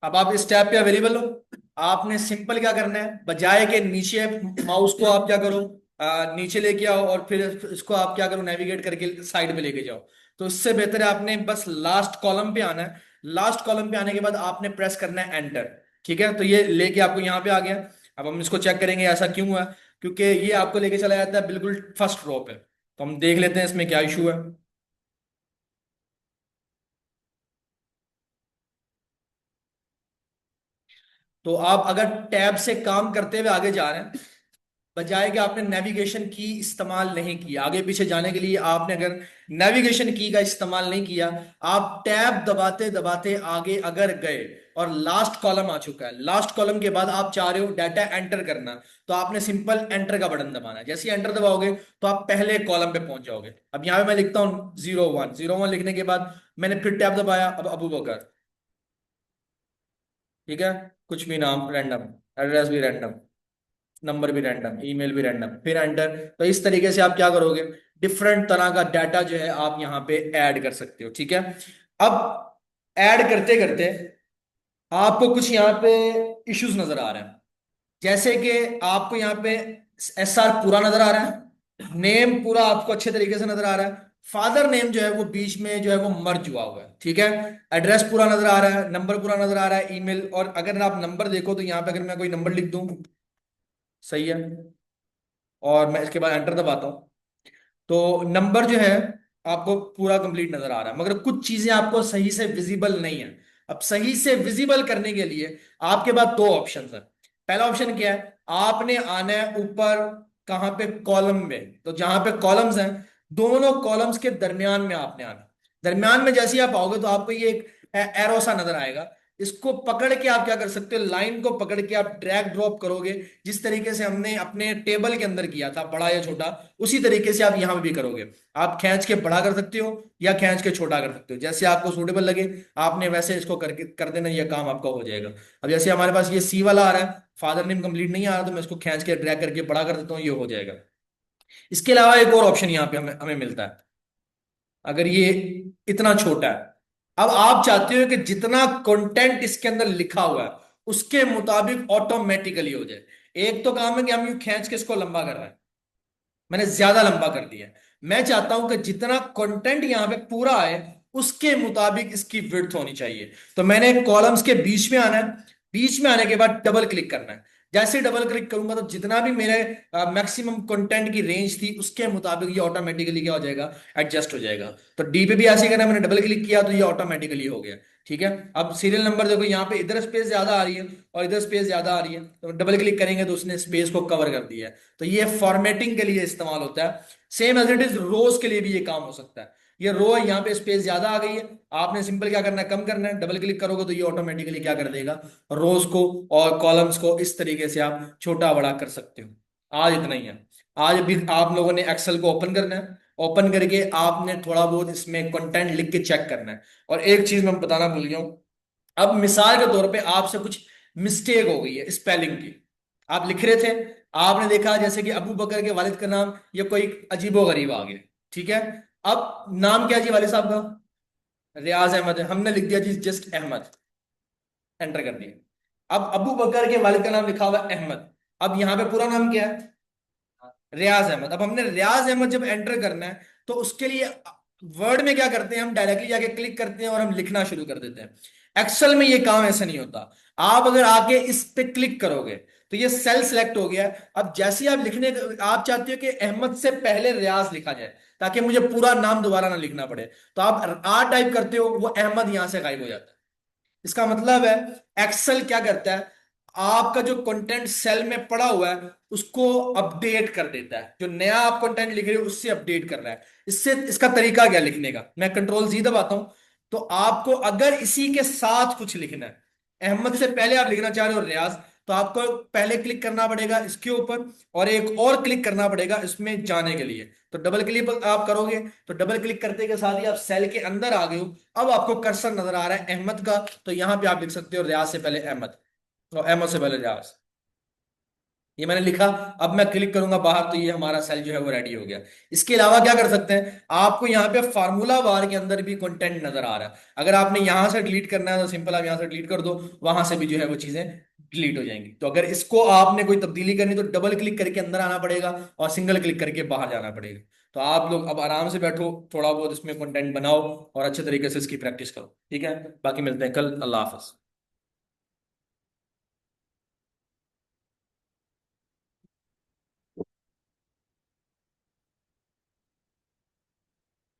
अब आप इस टैब पे अवेलेबल हो। आपने सिंपल क्या करना है, बजाय के नीचे माउस को आप क्या करो, नीचे लेके आओ और फिर इसको आप क्या करो, नेविगेट करके साइड पे लेके जाओ। तो इससे बेहतर है आपने बस लास्ट कॉलम पे आना है। लास्ट कॉलम पे आने के बाद आपने प्रेस करना है एंटर। ठीक है, तो ये लेके आपको यहाँ पे आ गया। अब हम इसको चेक करेंगे ऐसा क्यों हुआ, क्योंकि ये आपको लेके चला जाता है बिल्कुल फर्स्ट रो पे। तो हम देख लेते हैं इसमें क्या इशू है। तो आप अगर टैब से काम करते हुए आगे जा रहे हैं, बजाय कि आपने नेविगेशन की इस्तेमाल नहीं किया आगे पीछे जाने के लिए, आपने अगर नेविगेशन की का इस्तेमाल नहीं किया, आप टैब दबाते दबाते आगे अगर गए और लास्ट कॉलम आ चुका है, लास्ट कॉलम के बाद आप चाह रहे हो डाटा एंटर करना, तो आपने सिंपल एंटर का बटन दबाना है। जैसे ही एंटर दबाओगे तो आप पहले कॉलम पे पहुंच जाओगे। अब यहाँ पे मैं लिखता हूँ 01, 01 लिखने के बाद मैंने फिर टैब दबाया, अब अबू बकर। ठीक है, कुछ भी नाम रैंडम, एड्रेस भी रैंडम, नंबर भी रैंडम, ईमेल भी रैंडम, फिर एंटर। तो इस तरीके से आप क्या करोगे, डिफरेंट तरह का डाटा जो है आप यहाँ पे ऐड कर सकते हो। ठीक है, अब ऐड करते करते आपको कुछ यहाँ पे इश्यूज नजर आ रहे हैं। जैसे कि आपको यहाँ पे SR पूरा नजर आ रहा है, नेम पूरा आपको अच्छे तरीके से नजर आ रहा है, फादर नेम जो है वो बीच में जो है वो मर्ज हुआ हुआ है। ठीक है, एड्रेस पूरा नजर आ रहा है, नंबर पूरा नजर आ रहा है, ईमेल। और अगर आप नंबर देखो तो यहाँ पे अगर मैं कोई नंबर लिख दूं, सही है, और मैं इसके बाद एंटर दबाता हूँ, तो नंबर जो है आपको पूरा कंप्लीट नजर आ रहा है, मगर कुछ चीजें आपको सही से विजिबल नहीं है। अब सही से विजिबल करने के लिए आपके पास दो ऑप्शन है। पहला ऑप्शन क्या है, आपने आना है ऊपर, कहां पे, कॉलम में। तो जहां पे कॉलम्स हैं, दोनों कॉलम्स के दरमियान में आपने आना। दरमियान में जैसे ही आप आओगे तो आपको ये एक एरो सा नजर आएगा। इसको पकड़ के आप क्या कर सकते हो, लाइन को पकड़ के आप ड्रैग ड्रॉप करोगे, जिस तरीके से हमने अपने टेबल के अंदर किया था, बड़ा या छोटा, उसी तरीके से आप यहां पे भी करोगे। आप खींच के बड़ा कर सकते हो या खींच के छोटा कर सकते हो, जैसे आपको सूटेबल लगे आपने वैसे इसको करके कर देना, यह काम आपका हो जाएगा। अब जैसे हमारे पास ये सी वाला आ रहा है, फादर नेम कंप्लीट नहीं आ रहा, तो मैं इसको खींच के ड्रैग करके बड़ा कर देता हूँ, ये हो जाएगा। इसके अलावा एक और ऑप्शन यहाँ पे हमें हमें मिलता है। अगर ये इतना छोटा है, अब आप चाहते हो कि जितना कंटेंट इसके अंदर लिखा हुआ है उसके मुताबिक ऑटोमेटिकली हो जाए। एक तो काम है कि हम यूं खींच के इसको लंबा कर रहे हैं, मैंने ज्यादा लंबा कर दिया है। मैं चाहता हूं कि जितना कंटेंट यहां पे पूरा है उसके मुताबिक इसकी विड्थ होनी चाहिए। तो मैंने कॉलम्स के बीच में आना है, बीच में आने के बाद डबल क्लिक करना है। जैसे डबल क्लिक करूंगा तो जितना भी मेरे मैक्सिमम कंटेंट की रेंज थी उसके मुताबिक ये ऑटोमेटिकली क्या हो जाएगा, एडजस्ट हो जाएगा। तो डी पे भी ऐसे करना है, मैंने डबल क्लिक किया तो ये ऑटोमेटिकली हो गया। ठीक है, अब सीरियल नंबर देखो, यहाँ पे इधर स्पेस ज्यादा आ रही है और इधर स्पेस ज्यादा आ रही है, तो डबल क्लिक करेंगे तो उसने स्पेस को कवर कर दिया है। तो ये फॉर्मेटिंग के लिए इस्तेमाल होता है। Same as it is rose के लिए भी ये काम हो सकता है। ये रो है, यहाँ पे स्पेस ज्यादा आ गई है, आपने सिंपल क्या करना है, कम करना है, डबल क्लिक करोगे तो ये ऑटोमेटिकली क्या कर देगा, रोज को और कॉलम्स को इस तरीके से आप छोटा बड़ा कर सकते हो। आज इतना ही है। आज भी आप लोगों ने एक्सेल को ओपन करना है, ओपन करके आपने थोड़ा बहुत इसमें कंटेंट लिख के चेक करना है। और एक चीज मैं बताना भूल गया हूँ, अब मिसाल के तौर पे आपसे कुछ मिस्टेक हो गई है स्पेलिंग की, आप लिख रहे थे, आपने देखा जैसे कि अबू बकर के वालिद का नाम ये कोई अजीबो गरीब आ गया। ठीक है, अब नाम क्या जी वालिद साहब का, रियाज अहमद है, हमने लिख दिया जी जस्ट अहमद, एंटर कर दिया। अब अबू बकर के वालिद का नाम लिखा हुआ है अहमद, अब यहाँ पे पूरा नाम क्या है, रियाज अहमद। अब हमने रियाज अहमद जब एंटर करना है तो उसके लिए वर्ड में क्या करते हैं, हम डायरेक्टली जाके क्लिक करते हैं और हम लिखना शुरू कर देते हैं। एक्सेल में ये काम ऐसा नहीं होता। आप अगर आके इस पे क्लिक करोगे तो ये सेल सेलेक्ट हो गया। अब जैसे ही आप लिखने, आप चाहते हो कि अहमद से पहले रियाज लिखा जाए ताकि मुझे पूरा नाम दोबारा ना लिखना पड़े, तो आप टाइप करते हो, वो अहमद यहां से गायब हो जाता है। इसका मतलब है एक्सेल क्या करता है, आपका जो कंटेंट सेल में पड़ा हुआ है उसको अपडेट कर देता है, जो नया आप कंटेंट लिख रहे हो उससे अपडेट कर रहा है। इससे इसका तरीका क्या लिखने का, मैं कंट्रोल जी दबाता हूं, तो आपको अगर इसी के साथ कुछ लिखना है, अहमद से पहले आप लिखना चाह रहे हो रियाज, तो आपको पहले क्लिक करना पड़ेगा इसके ऊपर और एक और क्लिक करना पड़ेगा इसमें जाने के लिए। तो डबल क्लिक आप करोगे तो डबल क्लिक करते के साथ ही आप सेल के अंदर आ गए हो। अब आपको कर्सर नजर आ रहा है अहमद का, तो यहां पे आप लिख सकते हो रियाज से पहले अहमद और अहमद से पहले रियाज। ये मैंने लिखा। अब मैं क्लिक करूंगा बाहर तो ये हमारा सेल जो है वो रेडी हो गया। इसके अलावा क्या कर सकते हैं, आपको यहाँ पे फार्मूला बार के अंदर भी कंटेंट नजर आ रहा है। अगर आपने यहां से डिलीट करना है तो सिंपल आप यहां से डिलीट कर दो, वहां से भी जो है वो चीजें डिलीट हो जाएंगी। तो अगर इसको आपने कोई तब्दीली करनी तो डबल क्लिक करके अंदर आना पड़ेगा और सिंगल क्लिक करके बाहर जाना पड़ेगा। तो आप लोग अब आराम से बैठो, थोड़ा बहुत इसमें कंटेंट बनाओ और अच्छे तरीके से इसकी प्रैक्टिस करो। ठीक है, बाकी मिलते हैं कल। अल्लाह हाफिज।